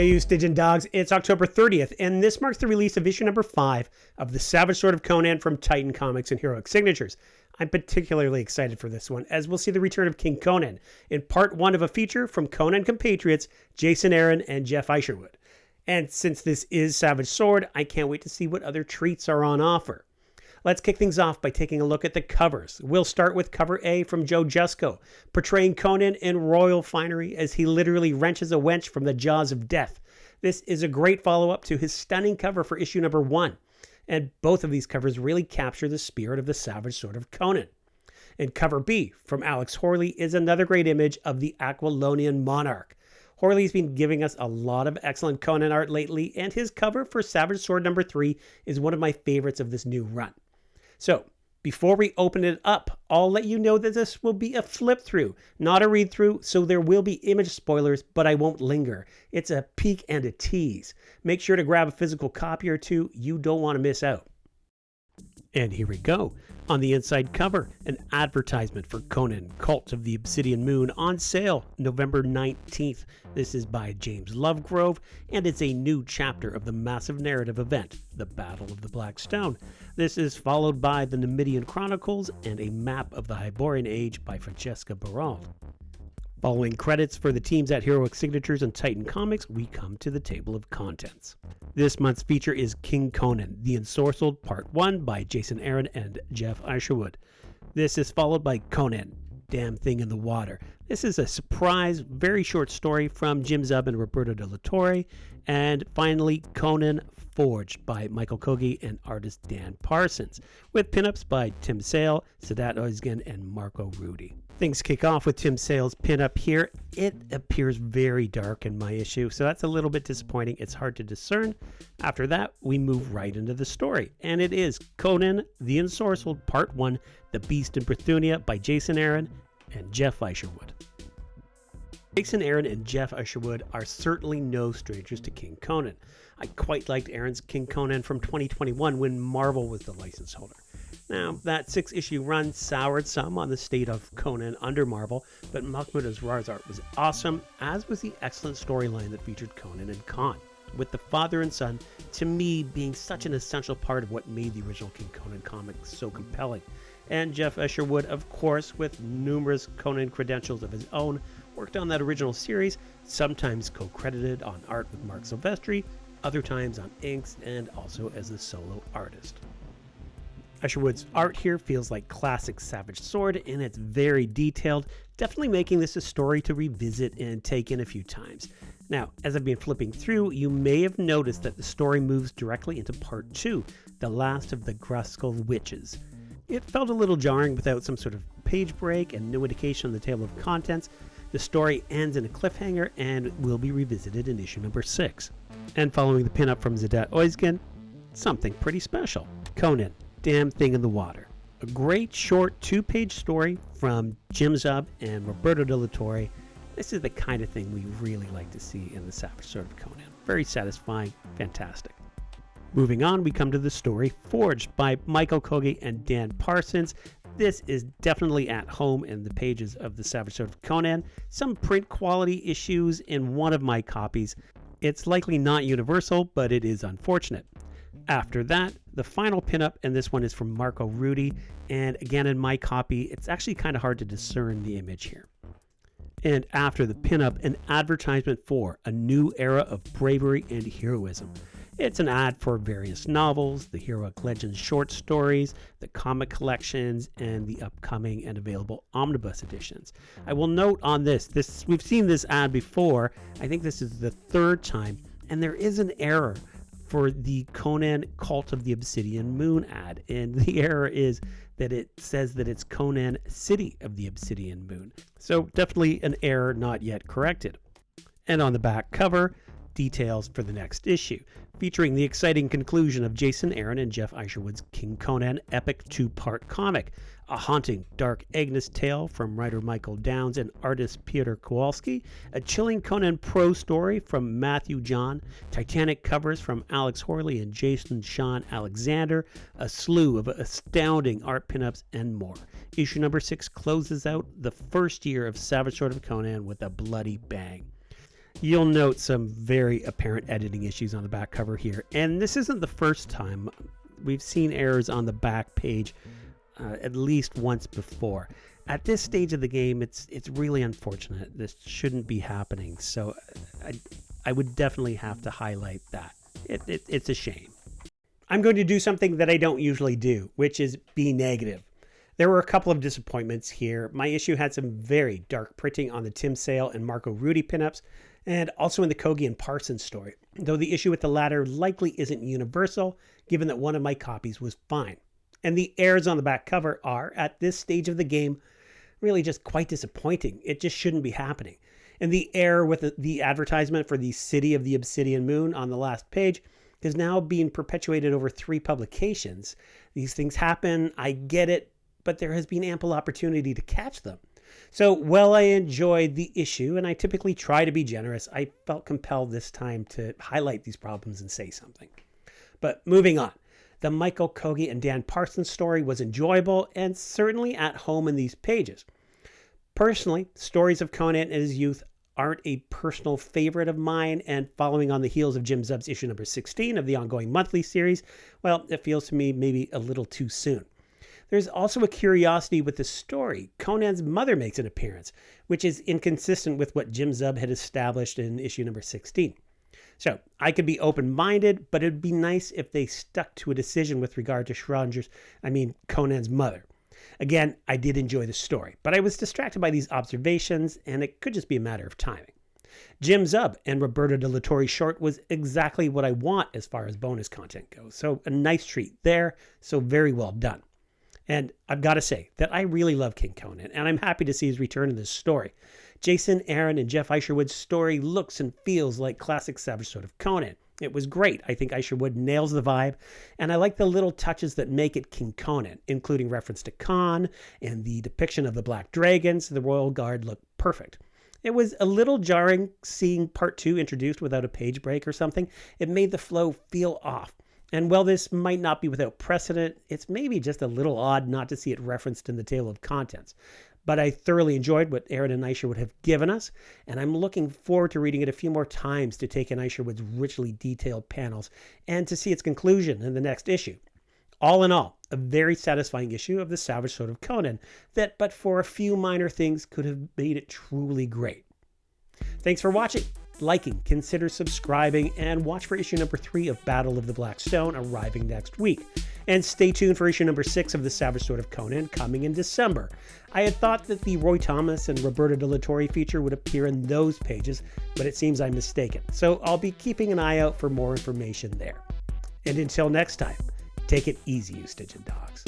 Hey you Stygian Dogs, it's October 30th, and this marks the release of issue number 5 of The Savage Sword of Conan from Titan Comics and Heroic Signatures. I'm particularly excited for this one, as we'll see the return of King Conan in part 1 of a feature from Conan compatriots Jason Aaron and Geof Isherwood. And since this is Savage Sword, I can't wait to see what other treats are on offer. Let's kick things off by taking a look at the covers. We'll start with cover A from Joe Jusko, portraying Conan in royal finery as he literally wrenches a wench from the jaws of death. This is a great follow-up to his stunning cover for issue number 1, and both of these covers really capture the spirit of the Savage Sword of Conan. And cover B from Alex Horley is another great image of the Aquilonian monarch. Horley's been giving us a lot of excellent Conan art lately, and his cover for Savage Sword number 3 is one of my favorites of this new run. So, before we open it up, I'll let you know that this will be a flip through, not a read through, so there will be image spoilers, but I won't linger. It's a peek and a tease. Make sure to grab a physical copy or two, you don't want to miss out. And here we go. On the inside cover, an advertisement for Conan, Cult of the Obsidian Moon, on sale November 19th. This is by James Lovegrove, and it's a new chapter of the massive narrative event, the Battle of the Black Stone. This is followed by the Numidian Chronicles and a map of the Hyborian Age by Francesca Barald. Following credits for the teams at Heroic Signatures and Titan Comics, we come to the table of contents. This month's feature is King Conan, the Ensorcelled Part 1 by Jason Aaron and Geof Isherwood. This is followed by Conan, Damn Thing in the Water. This is a surprise, very short story from Jim Zub and Roberto de la Torre. And finally, Conan Forged by Michael Kogge and artist Dan Parsons, with pinups by Tim Sale, Sedat Oezgen, and Marco Rudy. Things kick off with Tim Sale's pinup here. It appears very dark in my issue, so that's a little bit disappointing. It's hard to discern. After that, we move right into the story, and it is Conan the Ensorcelled Part 1, The Beast in Brithunia by Jason Aaron and Geof Isherwood. Jason Aaron and Geof Isherwood are certainly no strangers to King Conan. I quite liked Aaron's King Conan from 2021 when Marvel was the license holder. Now, that 6-issue run soured some on the state of Conan under Marvel, but Mahmoud Asrar's art was awesome, as was the excellent storyline that featured Conan and Khan, with the father and son, to me, being such an essential part of what made the original King Conan comics so compelling. And Geof Isherwood, of course, with numerous Conan credentials of his own, worked on that original series, sometimes co-credited on art with Mark Silvestri, other times on inks, and also as a solo artist. Isherwood's art here feels like classic Savage Sword, and it's very detailed, definitely making this a story to revisit and take in a few times. Now, as I've been flipping through, you may have noticed that the story moves directly into Part 2, the last of the Gruskull Witches. It felt a little jarring without some sort of page break and no indication on the table of contents. The story ends in a cliffhanger and will be revisited in issue number 6. And following the pinup from Sedat Oezgen, something pretty special. Conan, Damn Thing in the Water. A great short 2-page story from Jim Zub and Roberto de la Torre. This is the kind of thing we really like to see in the Savage Sword of Conan. Very satisfying, fantastic. Moving on, we come to the story Forged by Michael Kogge and Dan Parsons. This is definitely at home in the pages of the Savage Sword of Conan. Some print quality issues in one of my copies. It's likely not universal, but it is unfortunate. After that, the final pinup, and this one is from Marco Rudy, and again in my copy, it's actually kind of hard to discern the image here. And after the pinup, an advertisement for a new era of bravery and heroism. It's an ad for various novels, the Heroic Legends short stories, the comic collections, and the upcoming and available omnibus editions. I will note on this, we've seen this ad before. I think this is the 3rd time, and there is an error for the Conan Cult of the Obsidian Moon ad, and the error is that it says that it's Conan City of the Obsidian Moon. So definitely an error not yet corrected. And on the back cover, details for the next issue, featuring the exciting conclusion of Jason Aaron and Geof Isherwood's King Conan epic 2-part comic, a haunting dark Agnes tale from writer Michael Downs and artist Piotr Kowalski, a chilling Conan prose story from Matthew John, Titanic covers from Alex Horley and Jason Sean Alexander, a slew of astounding art pinups, and more. Issue number 6 closes out the first year of Savage Sword of Conan with a bloody bang. You'll note some very apparent editing issues on the back cover here, and this isn't the first time. We've seen errors on the back page at least once before. At this stage of the game, it's really unfortunate. This shouldn't be happening, so I would definitely have to highlight that. It's a shame. I'm going to do something that I don't usually do, which is be negative. There were a couple of disappointments here. My issue had some very dark printing on the Tim Sale and Marco Rudy pinups, and also in the Kogge and Parsons story, though the issue with the latter likely isn't universal, given that one of my copies was fine. And the errors on the back cover are, at this stage of the game, really just quite disappointing. It just shouldn't be happening. And the error with the advertisement for the City of the Obsidian Moon on the last page is now being perpetuated over 3 publications. These things happen, I get it, but there has been ample opportunity to catch them. So while I enjoyed the issue, and I typically try to be generous, I felt compelled this time to highlight these problems and say something. But moving on, the Michael Kogge and Dan Parsons story was enjoyable and certainly at home in these pages. Personally, stories of Conan and his youth aren't a personal favorite of mine, and following on the heels of Jim Zub's issue number 16 of the ongoing monthly series, well, it feels to me maybe a little too soon. There's also a curiosity with the story. Conan's mother makes an appearance, which is inconsistent with what Jim Zub had established in issue number 16. So I could be open-minded, but it'd be nice if they stuck to a decision with regard to Conan's mother. Again, I did enjoy the story, but I was distracted by these observations, and it could just be a matter of timing. Jim Zub and Roberto de la Torre short was exactly what I want as far as bonus content goes, so a nice treat there, so very well done. And I've got to say that I really love King Conan, and I'm happy to see his return in this story. Jason Aaron and Geof Isherwood's story looks and feels like classic Savage Sword of Conan. It was great. I think Isherwood nails the vibe, and I like the little touches that make it King Conan, including reference to Khan and the depiction of the Black Dragons. The Royal Guard looked perfect. It was a little jarring seeing part 2 introduced without a page break or something. It made the flow feel off. And while this might not be without precedent, it's maybe just a little odd not to see it referenced in the table of contents. But I thoroughly enjoyed what Aaron and Isherwood have given us, and I'm looking forward to reading it a few more times to take in Isherwood's richly detailed panels and to see its conclusion in the next issue. All in all, a very satisfying issue of the Savage Sword of Conan that, but for a few minor things, could have made it truly great. Thanks for watching. Liking, consider subscribing, and watch for issue number 3 of Battle of the Black Stone arriving next week. And stay tuned for issue number 6 of the Savage Sword of Conan coming in December. I had thought that the Roy Thomas and Roberto de la Torre feature would appear in those pages, but it seems I'm mistaken. So I'll be keeping an eye out for more information there. And until next time, take it easy, you Stygian Dogs.